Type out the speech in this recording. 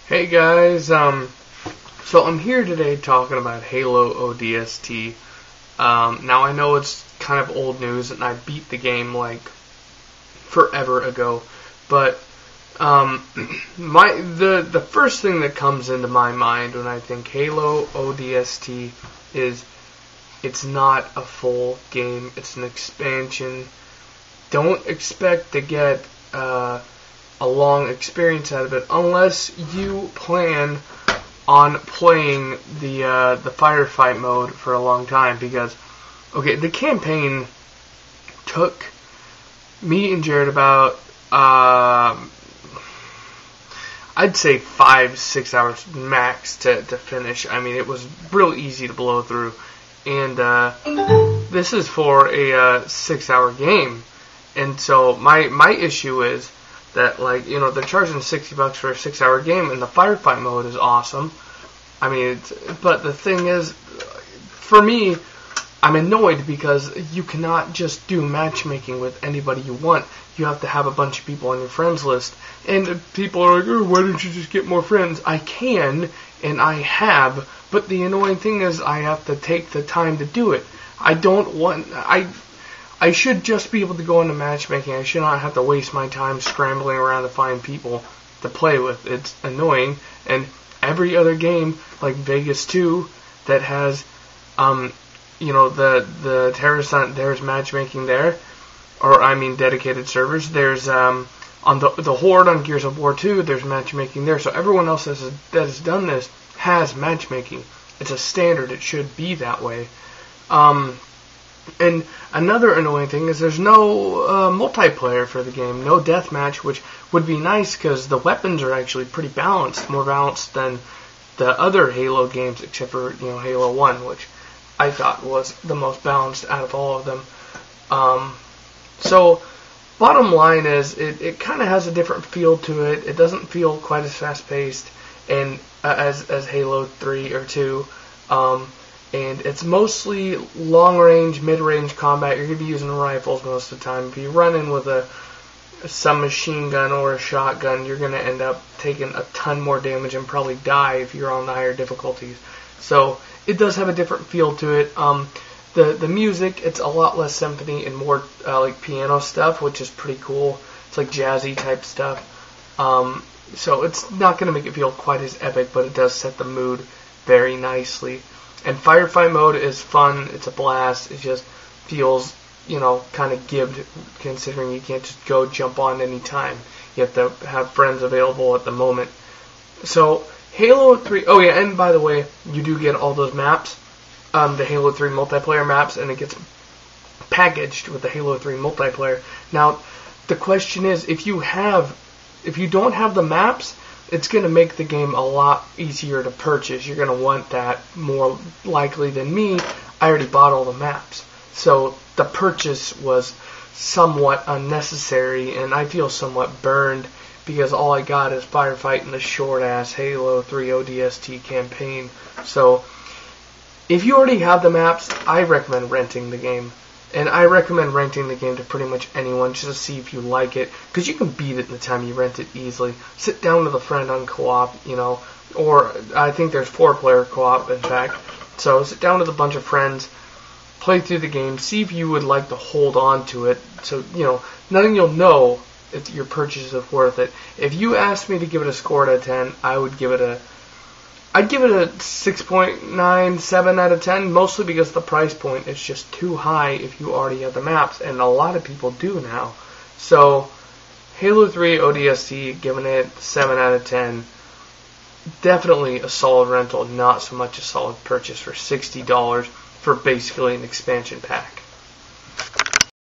Hey guys, so I'm here today talking about Halo ODST. Now I know it's kind of old news and I beat the game like forever ago, but the first thing that comes into my mind when I think Halo ODST is it's not a full game, it's an expansion. Don't expect to get a long experience out of it unless you plan on playing the firefight mode for a long time, because the campaign took me and Jared about I'd say 5-6 hours max to finish. I mean, it was real easy to blow through, and this is for a 6-hour game. And so my issue is that, they're charging $60 for a 6-hour game, and the firefight mode is awesome. I mean, but the thing is, for me, I'm annoyed because you cannot just do matchmaking with anybody you want. You have to have a bunch of people on your friends list. And people are like, oh, why don't you just get more friends? I can, and I have, but the annoying thing is I have to take the time to do it. I should just be able to go into matchmaking. I should not have to waste my time scrambling around to find people to play with. It's annoying. And every other game, like Vegas 2, that has, the terrorist hunt, there's matchmaking there. Or, dedicated servers. There's, on the Horde on Gears of War 2, there's matchmaking there. So everyone else that has done this has matchmaking. It's a standard. It should be that way. And another annoying thing is there's no multiplayer for the game, no deathmatch, which would be nice because the weapons are actually pretty balanced, more balanced than the other Halo games, except for Halo 1, which I thought was the most balanced out of all of them. So bottom line is it kind of has a different feel to it. It doesn't feel quite as fast paced and as Halo 3 or 2. And it's mostly long-range, mid-range combat. You're going to be using rifles most of the time. If you run in with a submachine gun or a shotgun, you're going to end up taking a ton more damage and probably die if you're on the higher difficulties. So it does have a different feel to it. The music, it's a lot less symphony and more like piano stuff, which is pretty cool. It's like jazzy type stuff. So it's not going to make it feel quite as epic, but it does set the mood very nicely. And firefight mode is fun. It's a blast. It just feels, kind of gibbed, considering you can't just go jump on any time. You have to have friends available at the moment. So, Halo 3... Oh, yeah, and by the way, you do get all those maps, the Halo 3 multiplayer maps, and it gets packaged with the Halo 3 multiplayer. Now, the question is, if you don't have the maps, it's going to make the game a lot easier to purchase. You're going to want that more likely than me. I already bought all the maps. So the purchase was somewhat unnecessary, and I feel somewhat burned because all I got is firefight in the short-ass Halo 3 ODST campaign. So if you already have the maps, I recommend renting the game. And I recommend renting the game to pretty much anyone just to see if you like it, because you can beat it in the time you rent it easily. Sit down with a friend on co-op, or I think there's 4-player co-op, in fact. So sit down with a bunch of friends, play through the game, see if you would like to hold on to it. So, then you'll know if your purchase is worth it. If you asked me to give it a score out of 10, I'd give it a 6.9, 7 out of 10, mostly because the price point is just too high if you already have the maps, and a lot of people do now. So, Halo 3 ODST, giving it 7 out of 10. Definitely a solid rental, not so much a solid purchase for $60 for basically an expansion pack.